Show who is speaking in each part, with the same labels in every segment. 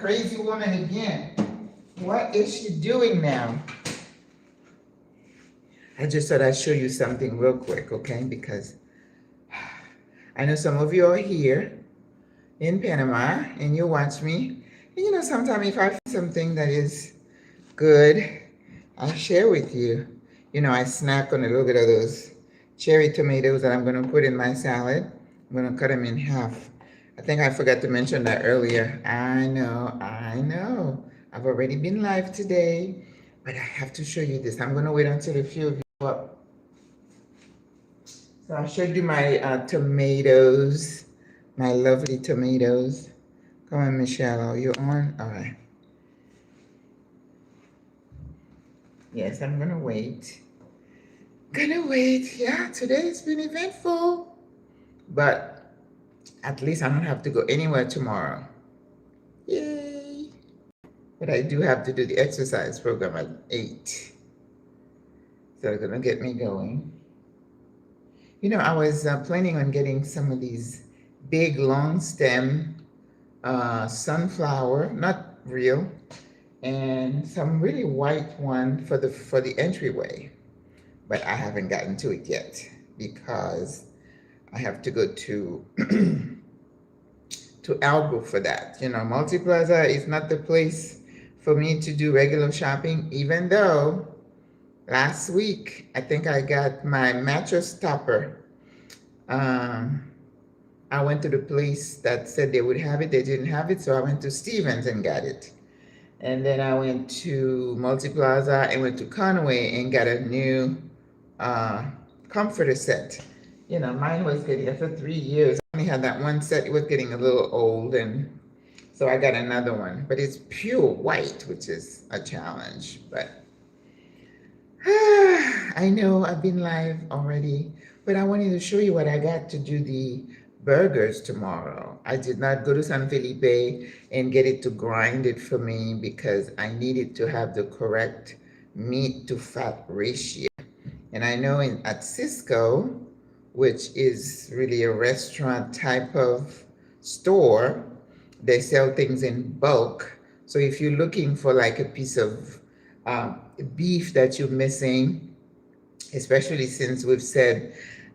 Speaker 1: crazy woman again. What is she doing now? I just thought I'd show you something real quick, okay? Because I know some of you are here in Panama and you watch me. And you know, sometimes if I find something that is good, I'll share with you. You know, I snack on a little bit of those cherry tomatoes that I'm going to put in my salad. I'm going to cut them in half. I think I forgot to mention that earlier. I know. I've already been live today, but I have to show you this. I'm going to wait until a few of you are up. So I showed you my tomatoes, my lovely tomatoes. Come on, Michelle, are you on? All right. Yes, I'm gonna wait. Yeah, today's been eventful, but at least I don't have to go anywhere tomorrow. Yay! But I do have to do the exercise program at 8. So it's gonna get me going. You know, I was planning on getting some of these big long stem sunflower, not real, and some really white one for the entryway, but I haven't gotten to it yet because I have to go to to Algo for that. You know, Multi-Plaza is not the place for me to do regular shopping, even though last week I think I got my mattress topper. I went to the place that said they would have it. They didn't have it, so I went to Stevens and got it. And then I went to Multi-Plaza and went to Conway and got a new comforter set. You know, mine was getting, after 3 years, I only had that one set. It was getting a little old, and so I got another one. But it's pure white, which is a challenge. But I know I've been live already, but I wanted to show you what I got to do the burgers tomorrow. I did not go to San Felipe and get it to grind it for me because I needed to have the correct meat to fat ratio. And I know at Cisco, which is really a restaurant type of store, they sell things in bulk. So if you're looking for like a piece of beef that you're missing, especially since we've said,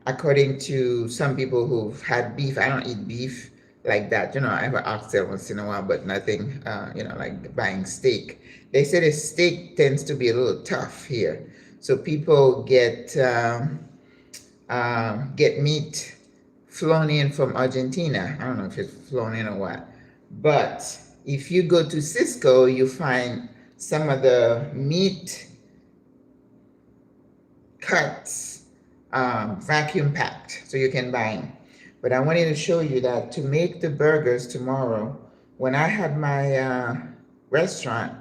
Speaker 1: according to some people who've had beef, I don't eat beef like that. You know, I have an oxtail once in a while, but nothing, you know, like buying steak. They say the steak tends to be a little tough here. So people get meat flown in from Argentina. I don't know if it's flown in or what. But if you go to Cisco, you find some of the meat cuts vacuum packed, so you can buy them. But I wanted to show you that to make the burgers tomorrow, when I had my restaurant,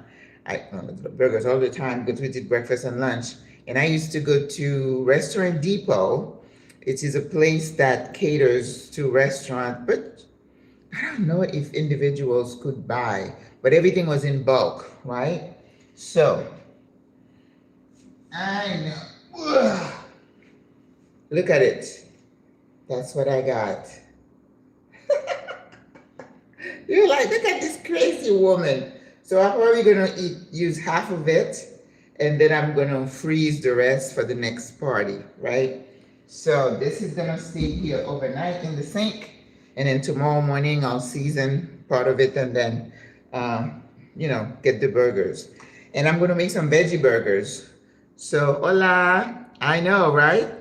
Speaker 1: I the burgers all the time because we did breakfast and lunch, and I used to go to Restaurant Depot. It is a place that caters to restaurants, but I don't know if individuals could buy, but everything was in bulk, right? So I know. Ugh. Look at it. That's what I got. You're like, look at this crazy woman. So I'm probably gonna use half of it, and then I'm gonna freeze the rest for the next party, right? So this is gonna stay here overnight in the sink, and then tomorrow morning I'll season part of it and then, you know, get the burgers. And I'm gonna make some veggie burgers. So, hola, I know, right?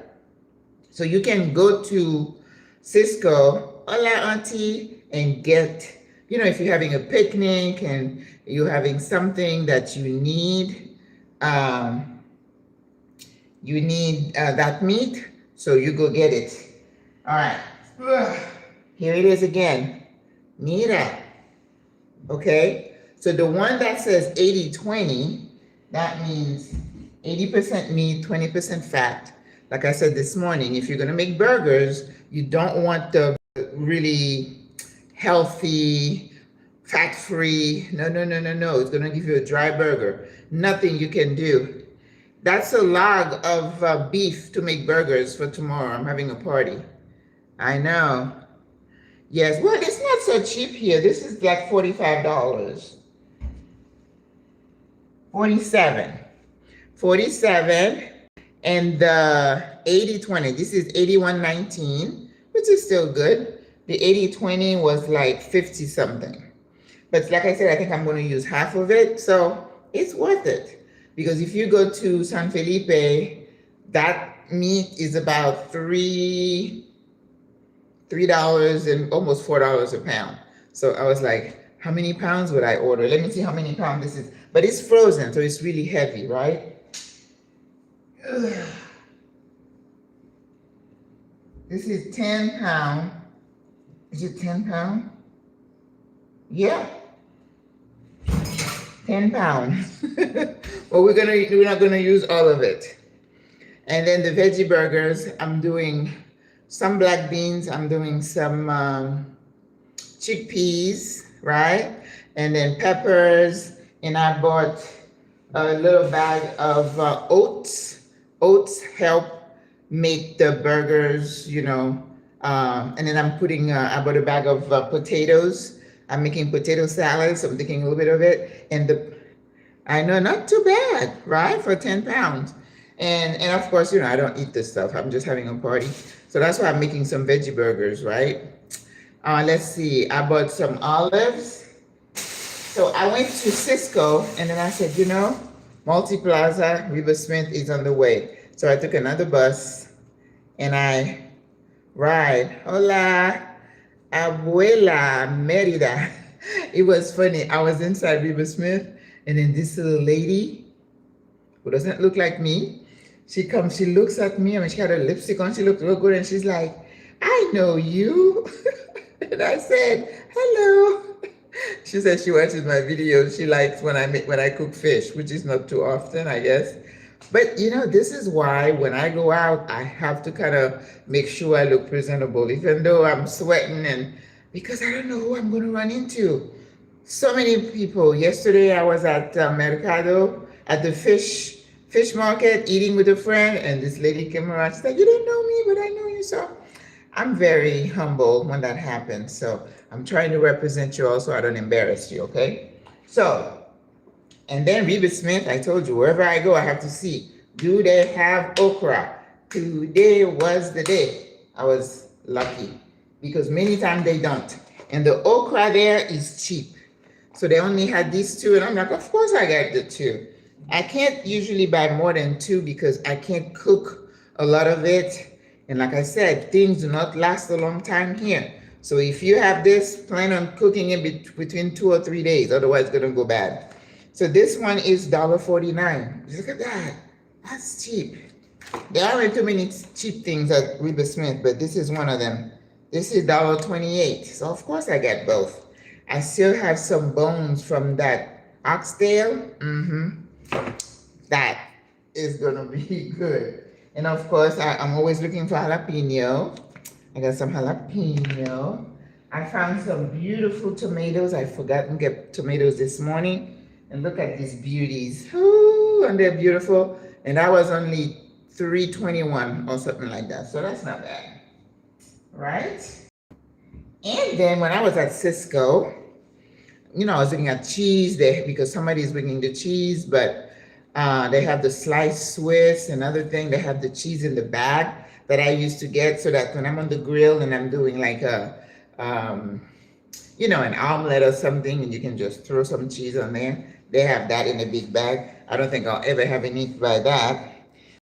Speaker 1: So you can go to Cisco, hola auntie, and get, you know, if you're having a picnic and you're having something that you need that meat, so you go get it. All right, here it is again, mira, okay? So the one that says 80-20, that means 80% meat, 20% fat. Like I said this morning, if you're gonna make burgers, you don't want the really healthy, fat-free, no. It's gonna give you a dry burger. Nothing you can do. That's a log of beef to make burgers for tomorrow. I'm having a party. I know. Yes, well, it's not so cheap here. This is like $45. 47. 47. And the 80/20, this is 81.19, which is still good. The 80/20 was like 50 something. But like I said, I think I'm going to use half of it. So it's worth it. Because if you go to San Felipe, that meat is about $3 and almost $4 a pound. So I was like, how many pounds would I order? Let me see how many pounds this is. But it's frozen, so it's really heavy, right? Ugh. This is 10 pound. Is it 10 pound? Yeah. 10 pounds. Well, we're not gonna use all of it. And then the veggie burgers, I'm doing some black beans, I'm doing some chickpeas, right? And then peppers, and I bought a little bag of oats. Oats help make the burgers, you know. And then I'm putting, I bought a bag of potatoes. I'm making potato salad, so I'm taking a little bit of it. And I know, not too bad, right? For 10 pounds. And of course, you know, I don't eat this stuff. I'm just having a party. So that's why I'm making some veggie burgers, right? Let's see, I bought some olives. So I went to Cisco, and then I said, you know, Multi-Plaza, River Smith is on the way. So I took another bus, and I ride. Hola, Abuela Merida. It was funny. I was inside River Smith, and then this little lady, who doesn't look like me, she comes, she looks at me, I mean, she had her lipstick on, she looked real good, and she's like, I know you. And I said, hello. She said she watches my videos. She likes when I cook fish, which is not too often, I guess. But you know, this is why when I go out, I have to kind of make sure I look presentable, even though I'm sweating, and because I don't know who I'm going to run into. So many people. Yesterday I was at Mercado at the fish market eating with a friend, and this lady came around. She's like, you don't know me, but I know you. So I'm very humble when that happens. So I'm trying to represent you also. I don't embarrass you, okay? So, and then Reba Smith, I told you, wherever I go, I have to see, do they have okra? Today was the day. I was lucky because many times they don't. And the okra there is cheap. So they only had these two, and I'm like, of course I got the two. I can't usually buy more than two because I can't cook a lot of it. And like I said, things do not last a long time here. So if you have this, plan on cooking it between 2 or 3 days, otherwise it's gonna go bad. So this one is $1.49. Look at that, that's cheap. There aren't too many cheap things at Reba Smith, but this is one of them. This is $1.28, so of course I get both. I still have some bones from that oxtail. That is gonna be good. And of course, I'm always looking for jalapeno. I got some jalapeno. I found some beautiful tomatoes. I forgot to get tomatoes this morning. And look at these beauties. Ooh, and they're beautiful. And that was only $3.21 or something like that. So that's not bad, right? And then when I was at Cisco, you know, I was looking at cheese there because somebody's bringing the cheese, but they have the sliced Swiss, another thing, they have the cheese in the bag that I used to get so that when I'm on the grill and I'm doing like a, you know, an omelet or something, and you can just throw some cheese on there. They have that in a big bag. I don't think I'll ever have a need to buy that.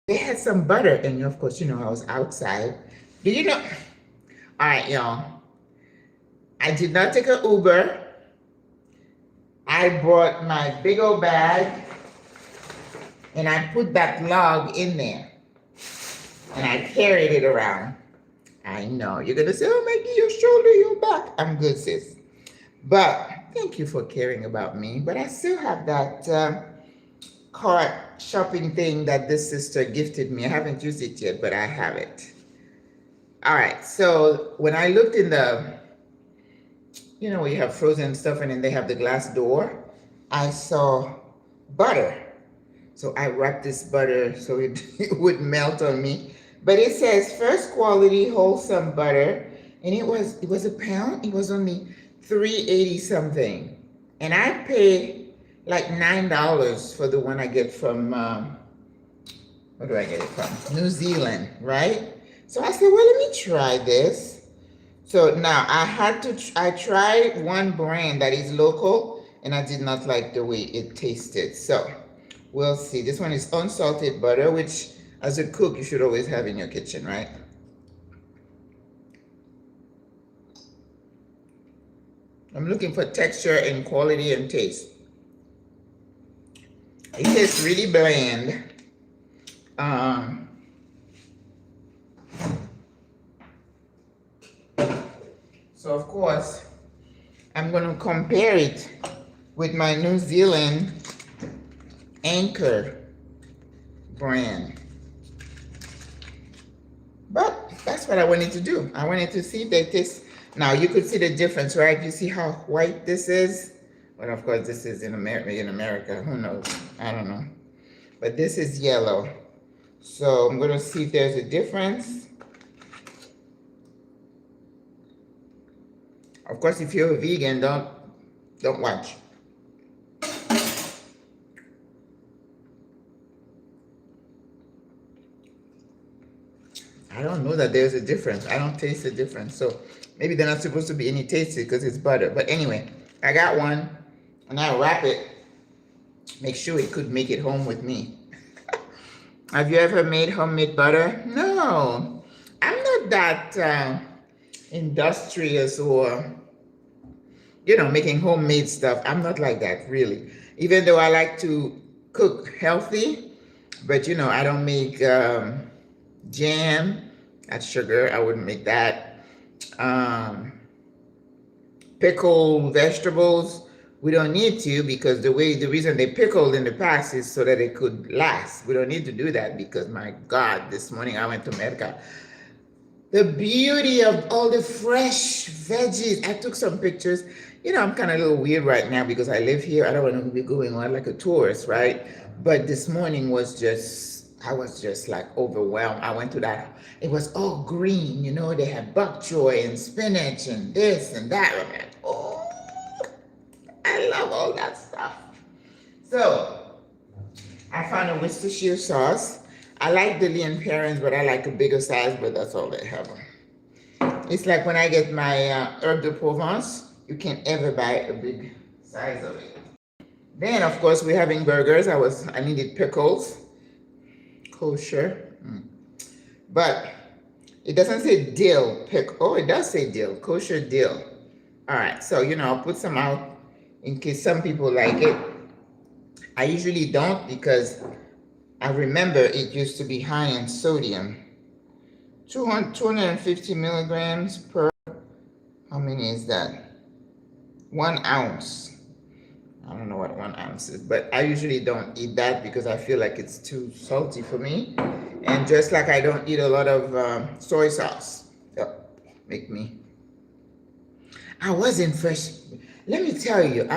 Speaker 1: They had some butter, and of course, you know, I was outside. Do you know? All right, y'all. I did not take an Uber. I brought my big old bag, and I put that log in there, and I carried it around. I know, you're gonna say, oh, Maggie, your shoulder, your back. I'm good, sis. But thank you for caring about me. But I still have that cart shopping thing that this sister gifted me. I haven't used it yet, but I have it. All right, so when I looked in the, you know, where you have frozen stuff and then they have the glass door, I saw butter. So I wrapped this butter so it wouldn't melt on me. But it says first quality wholesome butter, and it was a pound. It was only $3.80 something. And I pay like $9 for the one I get from, where do I get it from? New Zealand, right? So I said, well, let me try this. So now I tried one brand that is local and I did not like the way it tasted. So we'll see. This one is unsalted butter, which as a cook, you should always have in your kitchen, right? I'm looking for texture and quality and taste. It tastes really bland. So of course, I'm going to compare it with my New Zealand Anchor brand. But that's what I wanted to do. I wanted to see if they taste. Now you could see the difference, right? You see how white this is? Well, of course, this is in America. Who knows? I don't know. But this is yellow. So I'm going to see if there's a difference. Of course, if you're a vegan, don't watch. I don't know that there's a difference. I don't taste the difference. So maybe they're not supposed to be any tasty because it's butter. But anyway, I got one and I wrap it. Make sure it could make it home with me. Have you ever made homemade butter? No. I'm not that industrious or, making homemade stuff. I'm not like that, really. Even though I like to cook healthy, but, I don't make jam. That's sugar. I wouldn't make that. Pickle vegetables. We don't need to because the reason they pickled in the past is so that it could last. We don't need to do that because, my God, this morning I went to Merca. The beauty of all the fresh veggies. I took some pictures. I'm kind of a little weird right now because I live here. I don't want to be going on like a tourist, right? But this morning I was just like overwhelmed. I went to that. It was all green, they had bok choy and spinach and this and that. I'm like, oh, I love all that stuff. So I found a Worcestershire sauce. I like the Leon Perrins, but I like a bigger size, but that's all they have. It's like when I get my herb de Provence, you can't ever buy a big size of it. Then, of course, we're having burgers. I needed pickles. Kosher. But it doesn't say dill. Oh, it does say dill. Kosher dill. All right. So, I'll put some out in case some people like it. I usually don't because I remember it used to be high in sodium. 250 milligrams per, how many is that? 1 ounce. I don't know what 1 ounce is, but I usually don't eat that because I feel like it's too salty for me. And just like I don't eat a lot of soy sauce. I wasn't fresh. Let me tell you,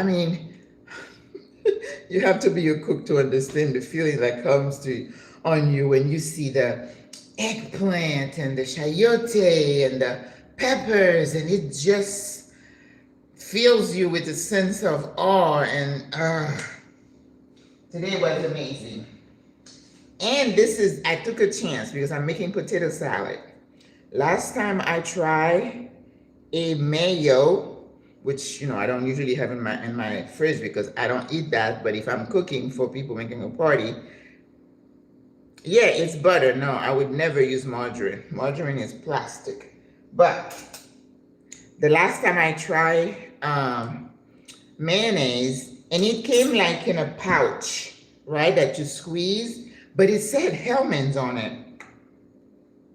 Speaker 1: you have to be a cook to understand the feeling that comes on you when you see the eggplant and the chayote and the peppers, and it just fills you with a sense of awe. And today was amazing. And I took a chance because I'm making potato salad. Last time I tried a mayo, which I don't usually have in my fridge because I don't eat that. But if I'm cooking for people making a party, yeah, it's butter. No, I would never use margarine. Margarine is plastic. But the last time I tried mayonnaise, and it came like in a pouch, right, that you squeeze, but it said Hellmann's on it.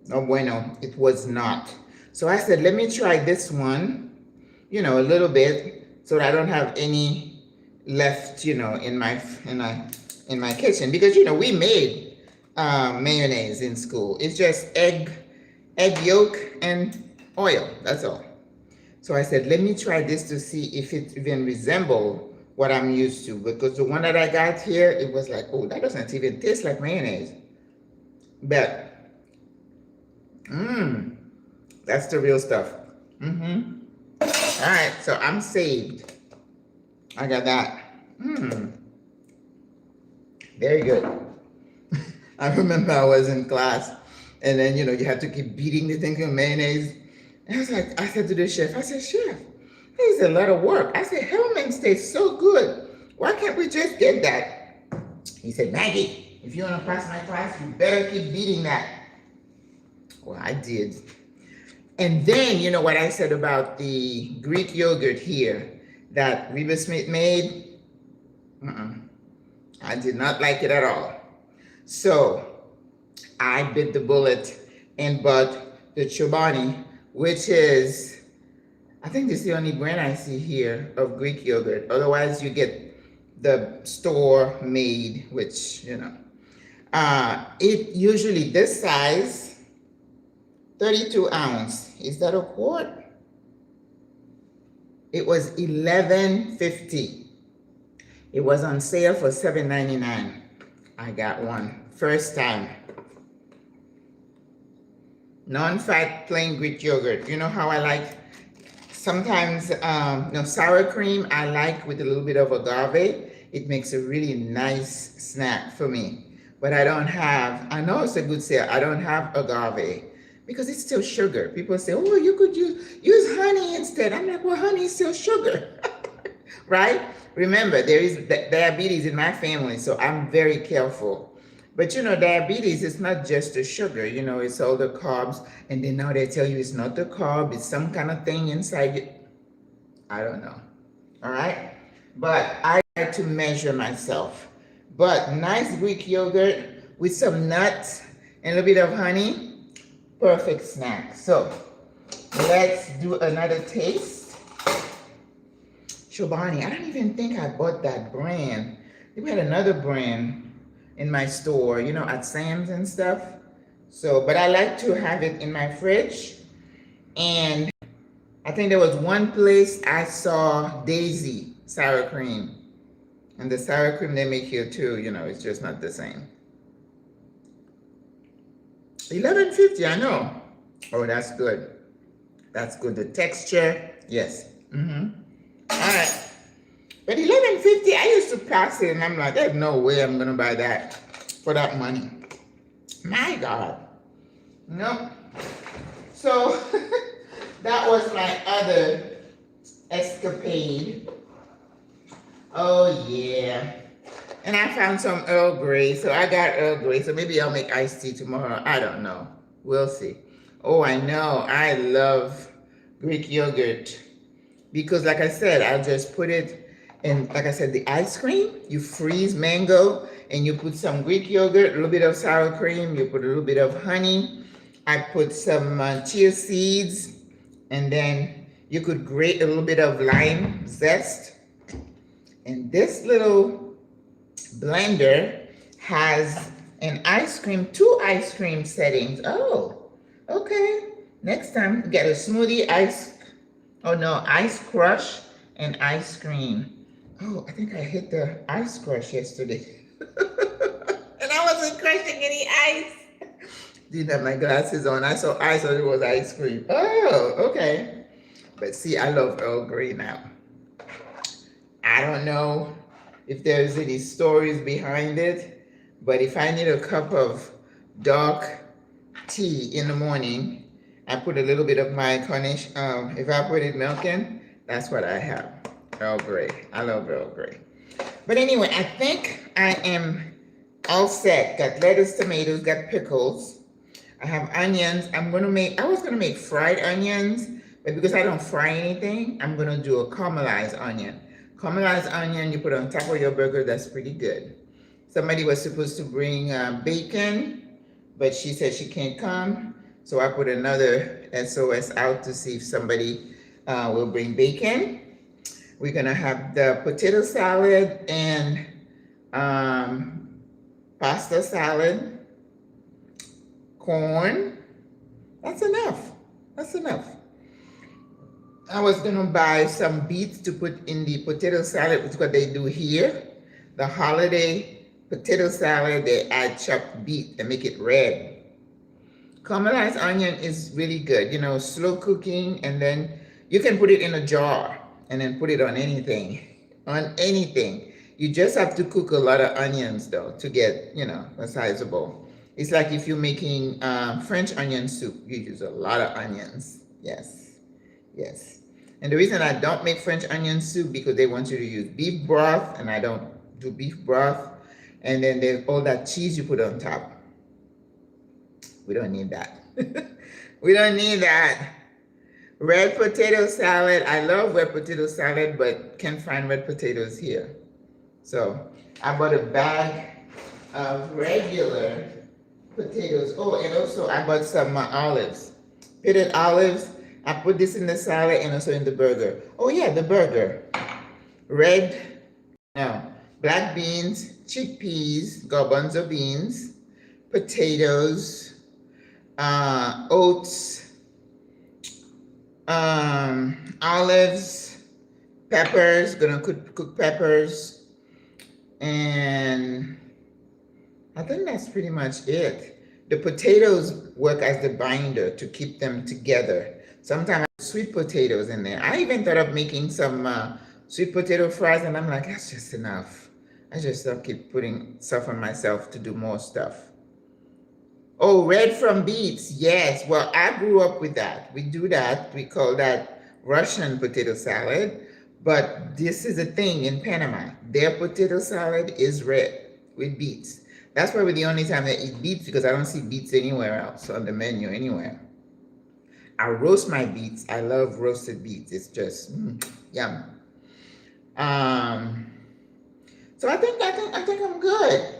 Speaker 1: No bueno, it was not. So I said, let me try this one, a little bit, so that I don't have any left, in my kitchen. Because, we made mayonnaise in school. It's just egg yolk and oil. That's all. So I said, let me try this to see if it even resembles what I'm used to. Because the one that I got here, it was like, oh, that doesn't even taste like mayonnaise. But, that's the real stuff. All right, so I'm saved. I got that. Very good. I remember I was in class, and then you have to keep beating the thing with mayonnaise. And I said to the chef, I said, Chef, this is a lot of work. I said, Hellman's tastes so good. Why can't we just get that? He said, Maggie, if you want to pass my class, you better keep beating that. Well, I did. And then, you know what I said about the Greek yogurt here that Reba Smith made? I did not like it at all. So I bit the bullet and bought the Chobani, which is, I think this is the only brand I see here of Greek yogurt. Otherwise, you get the store made, which, it usually this size, 32 ounce. Is that a quart? It was $11.50. It was on sale for $7.99. I got one. First time. Non-fat plain Greek yogurt. You know how I like sometimes sour cream I like with a little bit of agave. It makes a really nice snack for me. But I don't have, I know it's a good sale, I don't have agave because it's still sugar. People say, oh, you could use honey instead. I'm like, well, honey is still sugar, right? Remember, there is diabetes in my family, so I'm very careful. But diabetes is not just the sugar, it's all the carbs. And then now they tell you it's not the carb, it's some kind of thing inside you. I don't know. All right? But I like to measure myself. But nice Greek yogurt with some nuts and a little bit of honey, perfect snack. So let's do another taste. Chobani, I don't even think I bought that brand. We had another brand in my store, at Sam's and stuff. So, but I like to have it in my fridge. And I think there was one place I saw Daisy sour cream. And the sour cream they make here too, it's just not the same. $11.50, I know. Oh, that's good. That's good. The texture, yes. All right. But $11.50, I used to pass it and I'm like, there's no way I'm gonna buy that for that money. My God. Nope. So that was my other escapade. Oh yeah. And I found some Earl Grey, so I got Earl Grey, so maybe I'll make iced tea tomorrow. I don't know. We'll see. Oh, I know. I love Greek yogurt because, like I said, I'll just put it in, like I said, the ice cream. You freeze mango and you put some Greek yogurt, a little bit of sour cream, you put a little bit of honey. I put some chia seeds, and then you could grate a little bit of lime zest. And this little blender has an ice cream, 2 ice cream settings. Oh, okay. Next time, get a smoothie, ice crush and ice cream. Oh, I think I hit the ice crush yesterday. And I wasn't crushing any ice. Didn't have my glasses on. I saw ice, so it was ice cream. Oh, okay. But see, I love Earl Grey now. I don't know if there's any stories behind it, but if I need a cup of dark tea in the morning, I put a little bit of my evaporated milk in. That's what I have. Earl Grey. I love Earl Grey. But anyway, I think I am all set. Got lettuce, tomatoes, got pickles. I have onions. I was gonna make fried onions, but because I don't fry anything, I'm gonna do a caramelized onion. Caramelized onion you put on top of your burger, that's pretty good. Somebody was supposed to bring bacon, but she said she can't come. So I put another SOS out to see if somebody will bring bacon. We're gonna have the potato salad and pasta salad, corn. That's enough. That's enough. I was gonna buy some beets to put in the potato salad, which is what they do here. The holiday potato salad, they add chopped beet and make it red. Caramelized onion is really good, slow cooking, and then You can put it in a jar and then put it on anything. On anything. You just have to cook a lot of onions though to get, a sizable. It's like if you're making French onion soup, you use a lot of onions. Yes, yes. And the reason I don't make French onion soup because they want you to use beef broth, and I don't do beef broth. And then there's all that cheese you put on top. We don't need that. We don't need that. Red potato salad. I love red potato salad, but can't find red potatoes here. So I bought a bag of regular potatoes. Oh, and also I bought some olives. Pitted olives. I put this in the salad and also in the burger. Oh yeah, the burger. Black beans, chickpeas, garbanzo beans, potatoes, oats, olives, peppers, gonna cook peppers, and I think that's pretty much it. The potatoes work as the binder to keep them together. Sometimes I put sweet potatoes in there. I even thought of making some sweet potato fries, and I'm like, that's just enough. I just don't keep putting stuff on myself to do more stuff. Oh, red from beets. Yes. Well, I grew up with that. We do that. We call that Russian potato salad. But this is a thing in Panama. Their potato salad is red with beets. That's probably the only time they eat beets, because I don't see beets anywhere else on the menu anywhere. I roast my beets. I love roasted beets. It's just yum. So I think I'm good.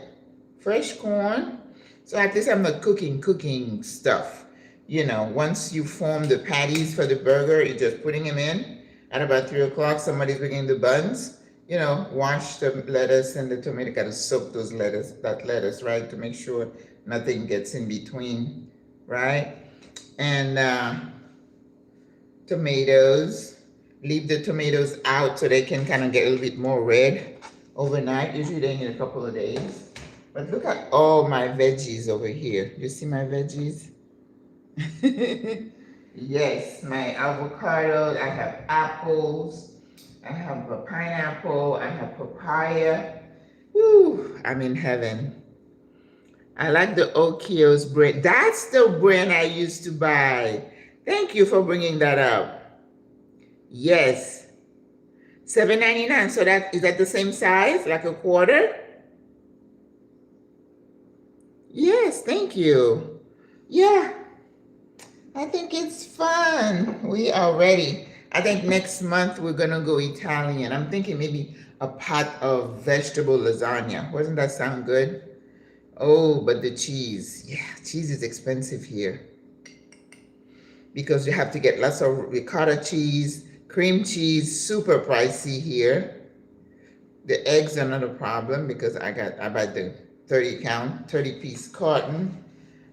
Speaker 1: Fresh corn. So at least I'm not cooking stuff. Once you form the patties for the burger, you're just putting them in. At about 3 o'clock, somebody's bringing the buns. Wash the lettuce and the tomato. Got to soak that lettuce, right? To make sure nothing gets in between, right? And tomatoes. Leave the tomatoes out so they can kind of get a little bit more red overnight. Usually they need a couple of days. But look at all my veggies over here. You see my veggies? Yes, my avocado. I have apples. I have a pineapple. I have papaya. Woo, I'm in heaven. I like the Okio's brand. That's the brand I used to buy. Thank you for bringing that up. Yes. $7.99. So is that the same size? Like a quarter? Yes, thank you. Yeah. I think it's fun. We are ready. I think next month we're gonna go Italian. I'm thinking maybe a pot of vegetable lasagna. Doesn't that sound good? Oh, but the cheese. Yeah, cheese is expensive here. Because you have to get lots of ricotta cheese, cream cheese, super pricey here. The eggs are not a problem because I buy the 30-piece carton.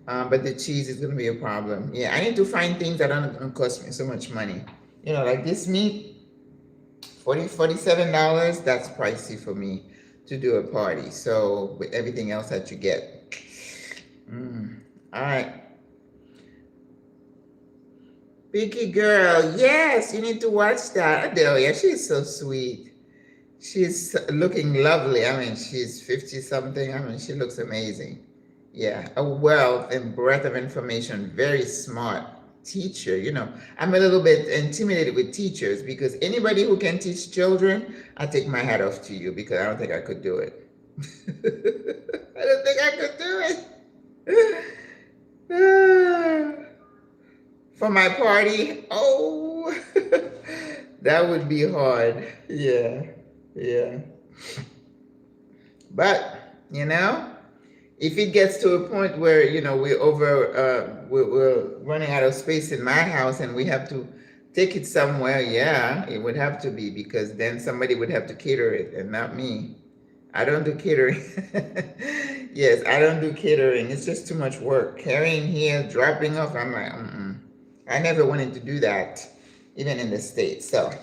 Speaker 1: But the cheese is going to be a problem. Yeah, I need to find things that aren't going to cost me so much money. Like this meat, $47, that's pricey for me to do a party. So with everything else that you get. All right. Picky girl, yes, you need to watch that. Adelia, she's so sweet. She's looking lovely. I mean, she's 50-something. I mean, she looks amazing. Yeah, a wealth and breadth of information. Very smart teacher. I'm a little bit intimidated with teachers because anybody who can teach children, I take my hat off to you because I don't think I could do it. I don't think I could do it. For my party, oh, that would be hard. Yeah. But, if it gets to a point where, we're running out of space in my house and we have to take it somewhere, yeah, it would have to be, because then somebody would have to cater it and not me. I don't do catering. Yes, I don't do catering. It's just too much work. Carrying here, dropping off, I'm like, I never wanted to do that, even in the States. So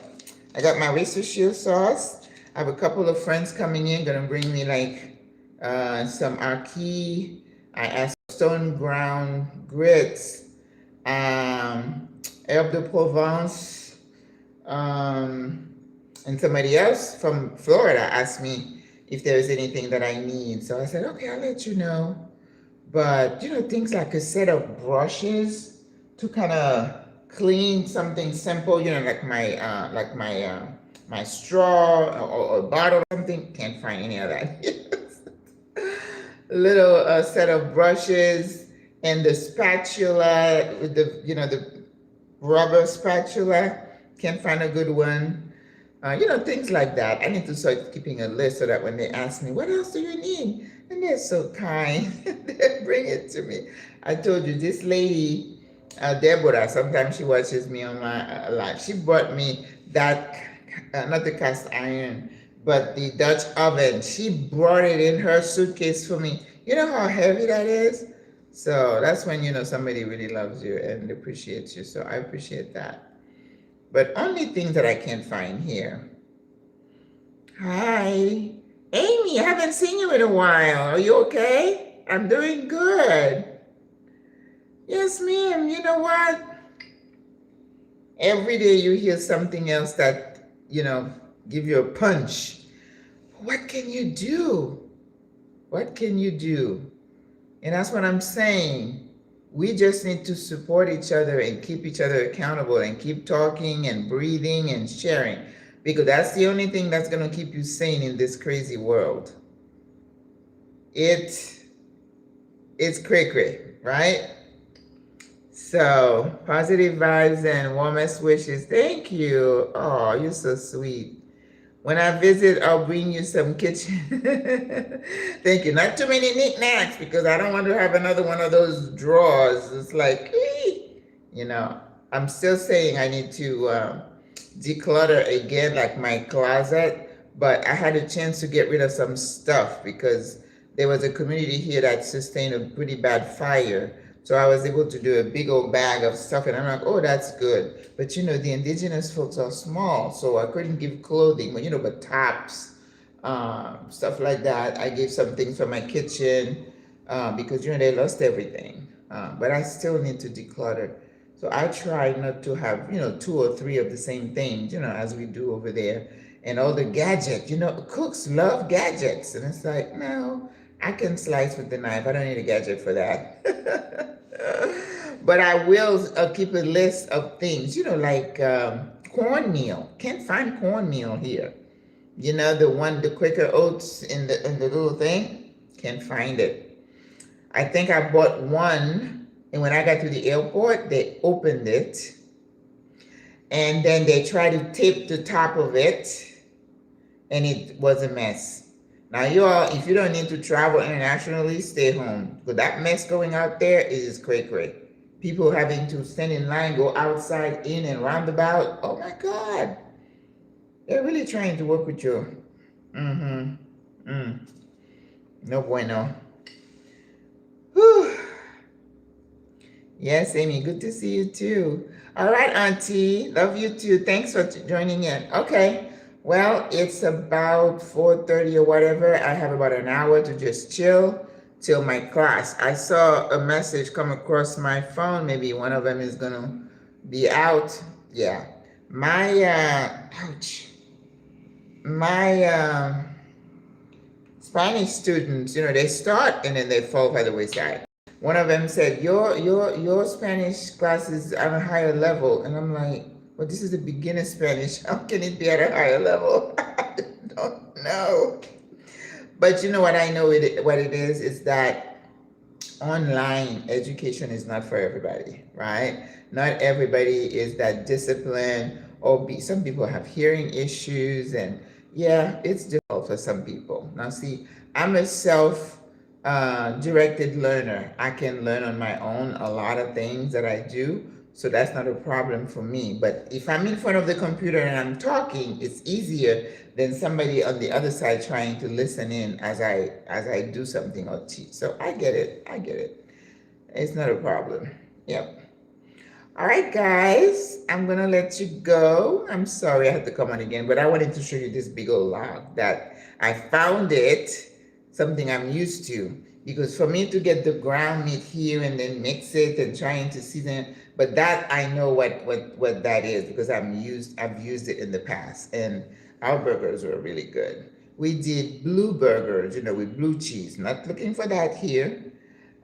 Speaker 1: I got my Worcestershire sauce. I have a couple of friends coming in, gonna bring me like some ackee. I asked stone ground grits, herb de Provence, And somebody else from Florida asked me if there was anything that I need. So I said, okay, I'll let you know. But things like a set of brushes to kind of clean something simple, like my straw or bottle or something. Can't find any of that. Little set of brushes and the spatula with the rubber spatula. Can't find a good one. Things like that. I need to start keeping a list so that when they ask me, what else do you need? And they're so kind. They bring it to me. I told you, this lady, Deborah, sometimes she watches me on my live. She brought me that, not the cast iron, but the Dutch oven. She brought it in her suitcase for me. You know how heavy that is? So that's when somebody really loves you and appreciates you. So I appreciate that. But only things that I can't find here. Hi. Amy, I haven't seen you in a while. Are you okay? I'm doing good. Yes, ma'am. You know what? Every day you hear something else that, give you a punch. What can you do? What can you do? And that's what I'm saying. We just need to support each other and keep each other accountable and keep talking and breathing and sharing, because that's the only thing that's going to keep you sane in this crazy world. It's cray-cray, right? So positive vibes and warmest wishes. Thank you. Oh, you're so sweet. When I visit, I'll bring you some kitchen. Thank you. Not too many knickknacks, because I don't want to have another one of those drawers. It's like, I'm still saying I need to declutter again, like my closet. But I had a chance to get rid of some stuff because there was a community here that sustained a pretty bad fire. So I was able to do a big old bag of stuff, and I'm like, oh, that's good. But the indigenous folks are small, so I couldn't give clothing, but tops, stuff like that. I gave some things for my kitchen because they lost everything. But I still need to declutter. So I try not to have 2 or 3 of the same things, as we do over there. And all the gadgets, cooks love gadgets, and it's like, no, I can slice with the knife. I don't need a gadget for that. But I will keep a list of things, like cornmeal. Can't find cornmeal here. The Quaker Oats in the little thing. Can't find it. I think I bought one, and when I got to the airport, they opened it, and then they tried to tape the top of it, and it was a mess. Now, you all, if you don't need to travel internationally, stay home. But that mess going out there is cray-cray. People having to stand in line, go outside, in, and roundabout. Oh, my God. They're really trying to work with you. No bueno. Whew. Yes, Amy, good to see you, too. All right, Auntie. Love you, too. Thanks for joining in. Okay. Well, it's about 4:30 or whatever. I have about an hour to just chill till my class. I saw a message come across my phone. Maybe one of them is going to be out. Yeah. My Spanish students, they start and then they fall by the wayside. One of them said, your Spanish class is at a higher level. And I'm like, well, this is the beginner Spanish. How can it be at a higher level? I don't know. But what I know what it is that online education is not for everybody, right? Not everybody is that disciplined, or some people have hearing issues, and yeah, it's difficult for some people. Now, see, I'm a self-directed learner. I can learn on my own a lot of things that I do. So that's not a problem for me. But if I'm in front of the computer and I'm talking, it's easier than somebody on the other side trying to listen in as I do something or teach. So I get it. It's not a problem. Yep. All right, guys, I'm going to let you go. I'm sorry I had to come on again, but I wanted to show you this big old log that I found something I'm used to. Because for me to get the ground meat here and then mix it and trying to season, But that I know what that is because I've used it in the past, and our burgers were really good. We did blue burgers, with blue cheese. Not looking for that here.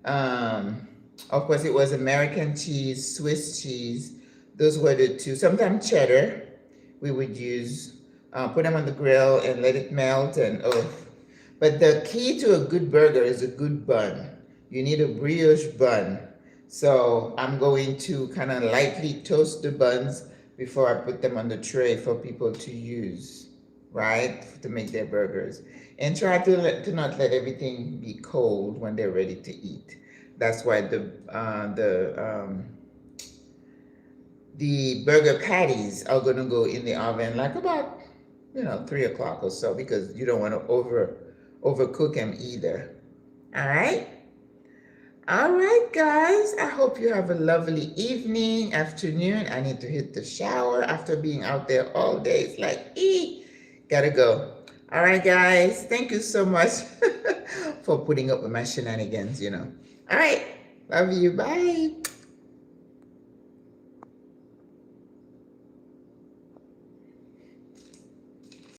Speaker 1: Um, of course, it was American cheese, Swiss cheese. Those were the two. Sometimes cheddar. We would use, put them on the grill and let it melt. And oh, but the key to a good burger is a good bun. You need a brioche bun. So I'm going to kind of lightly toast the buns before I put them on the tray for people to use, right? To make their burgers. And try to not let everything be cold when they're ready to eat. That's why the burger patties are gonna go in the oven like about 3 o'clock or so, because you don't want to overcook them either. All right. All right, guys. I hope you have a lovely evening, afternoon. I need to hit the shower after being out there all day. It's like, gotta go. All right, guys. Thank you so much for putting up with my shenanigans. All right. Love you. Bye.